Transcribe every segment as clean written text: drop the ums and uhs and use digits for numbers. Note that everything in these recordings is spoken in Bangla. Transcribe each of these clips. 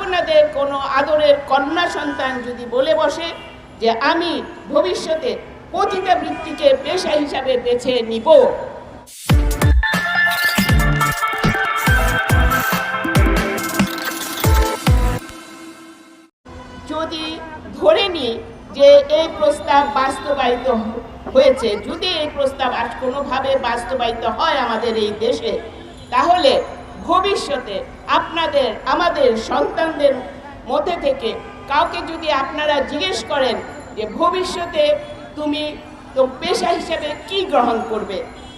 আপনাদের কোনো আদরের কন্যা সন্তান যদি বলে বসে যে আমি ভবিষ্যতে পতিতাবৃত্তিকে পেশা হিসাবে বেছে নিব, যদি ধরে নিই যে এই প্রস্তাব বাস্তবায়িত হয়েছে, যদি এই প্রস্তাব আজ কোনোভাবে বাস্তবায়িত হয় আমাদের এই দেশে, তাহলে ভবিষ্যতে আপনাদের আমাদের সন্তানদের মধ্যে থেকে কাউকে যদি আপনারা জিজ্ঞেস করেন যে ভবিষ্যতে তুমি তো পেশা হিসেবে কি গ্রহণ করবে,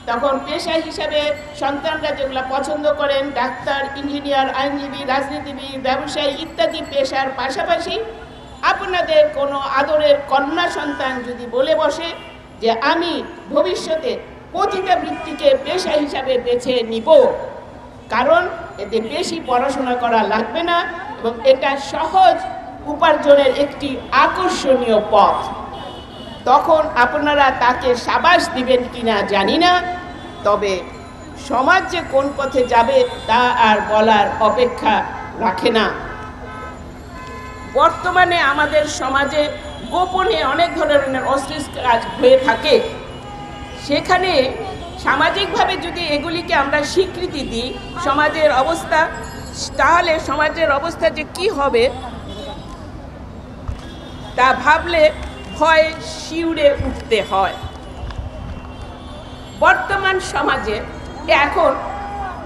তখন পেশা হিসাবে সন্তানরা যেগুলো পছন্দ করেন ডাক্তার, ইঞ্জিনিয়ার, আইনজীবী, রাজনীতিবিদ, ব্যবসায়ী ইত্যাদি পেশার পাশাপাশি আপনাদের কোনো আদরের কন্যা সন্তান যদি বলে বসে যে আমি ভবিষ্যতে পতিতাবৃত্তিকে পেশা হিসাবে বেছে নিব, কারণ এতে বেশি পড়াশোনা করা লাগবে না এবং এটা সহজ উপার্জনের একটি আকর্ষণীয় পথ, তখন আপনারা তাকে সাবাস দিবেন কিনা জানি না, তবে সমাজ যে কোন পথে যাবে তা আর বলার অপেক্ষা রাখে না। বর্তমানে আমাদের সমাজে গোপনে অনেক ধরনের অশ্লীল কাজ হয়ে থাকে, সেখানে সামাজিকভাবে যদি এগুলিকে আমরা স্বীকৃতি দিই সমাজের অবস্থা, তাহলে সমাজের অবস্থা যে কি হবে তা ভাবলে ভয় শিউরে উঠতে হয়। বর্তমান সমাজে এখন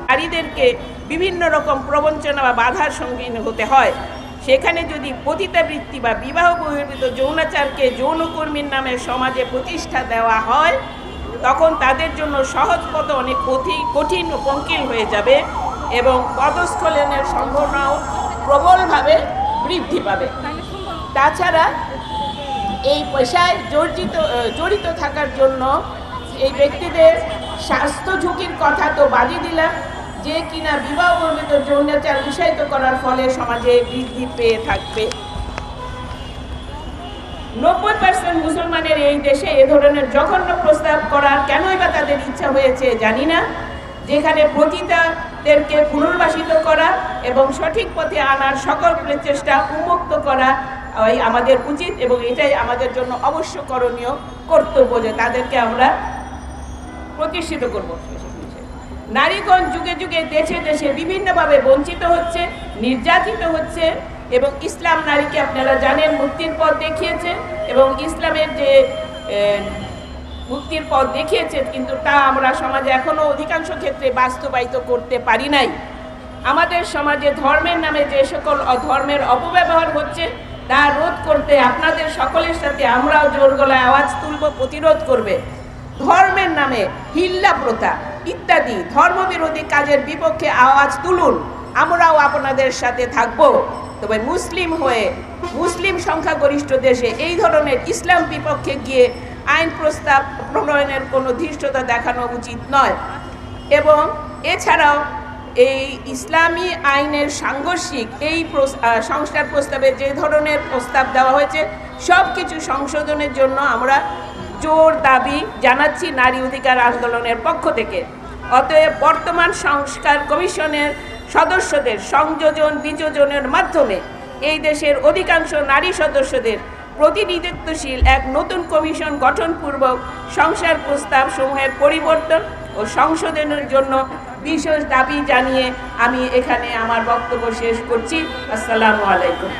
নারীদেরকে বিভিন্ন রকম প্রবঞ্চনা বা বাধার সম্মুখীন হতে হয়, সেখানে যদি পতিতাবৃত্তি বা বিবাহ বহির্ভূত যৌনাচারকে যৌনকর্মীর নামে সমাজে প্রতিষ্ঠা দেওয়া হয়, তখন তাদের জন্য সহজ পথ অনেক কঠিন ও পঙ্কিল হয়ে যাবে এবং পদস্খলনের সম্ভাবনাও প্রবলভাবে বৃদ্ধি পাবে। তাছাড়া এই পেশায় জড়িত থাকার জন্য এই ব্যক্তিদের স্বাস্থ্য ঝুঁকির কথা তো বাদই দিলাম, যে কিনা বিবাহ বহির্ভূত যৌনাচার উৎসাহিত করার ফলে সমাজে বৃদ্ধি পেয়ে থাকবে। 90% মুসলমানের এই দেশে এ ধরনের জঘন্য প্রস্তাব করার কেনই বা তাদের ইচ্ছা হয়েছে জানি না, যেখানে পতিতাদেরকে পুনর্বাসিত করা এবং সঠিক পথে আনার সকল প্রচেষ্টা উন্মুক্ত করা আমাদের উচিত এবং এটাই আমাদের জন্য অবশ্য করণীয় কর্তব্য যে তাদেরকে আমরা প্রতিষ্ঠিত করব। নারীগণ যুগে যুগে দেশে দেশে বিভিন্নভাবে বঞ্চিত হচ্ছে, নির্যাতিত হচ্ছে এবং ইসলাম নারীকে আপনারা জানেন মুক্তির পথ দেখিয়েছে এবং ইসলামের যে মুক্তির পথ দেখিয়েছে, কিন্তু তা আমরা সমাজে এখনো অধিকাংশ ক্ষেত্রে বাস্তবায়িত করতে পারি নাই। আমাদের সমাজে ধর্মের নামে যে সকল ধর্মের অপব্যবহার হচ্ছে তা রোধ করতে আপনাদের সকলের সাথে আমরাও জোর গলায় আওয়াজ তুলব, প্রতিরোধ করবে। ধর্মের নামে হিল্লা প্রথা ইত্যাদি ধর্মবিরোধী কাজের বিপক্ষে আওয়াজ তুলুন, আমরাও আপনাদের সাথে থাকব। তবে মুসলিম সংখ্যাগরিষ্ঠ দেশে এই ধরনের ইসলাম বিপক্ষে গিয়ে আইন প্রস্তাব প্রণয়নের কোনো ধৃষ্টতা দেখানো উচিত নয় এবং এছাড়াও এই ইসলামী আইনের সাংঘর্ষিক এই সংস্কার প্রস্তাবে যে ধরনের প্রস্তাব দেওয়া হয়েছে সব কিছু সংশোধনের জন্য আমরা জোর দাবি জানাচ্ছি নারী অধিকার আন্দোলনের পক্ষ থেকে। অতএব বর্তমান সংস্কার কমিশনের সদস্যদের সংযোজন বিযোজনের মাধ্যমে এই দেশের অধিকাংশ নারী সদস্যদের প্রতিনিধিত্বশীল এক নতুন কমিশন গঠনপূর্বক সংস্কার প্রস্তাব সমূহের পরিবর্তন ও সংশোধনের জন্য বিশেষ দাবি জানিয়ে আমি এখানে আমার বক্তব্য শেষ করছি। আসসালামু আলাইকুম।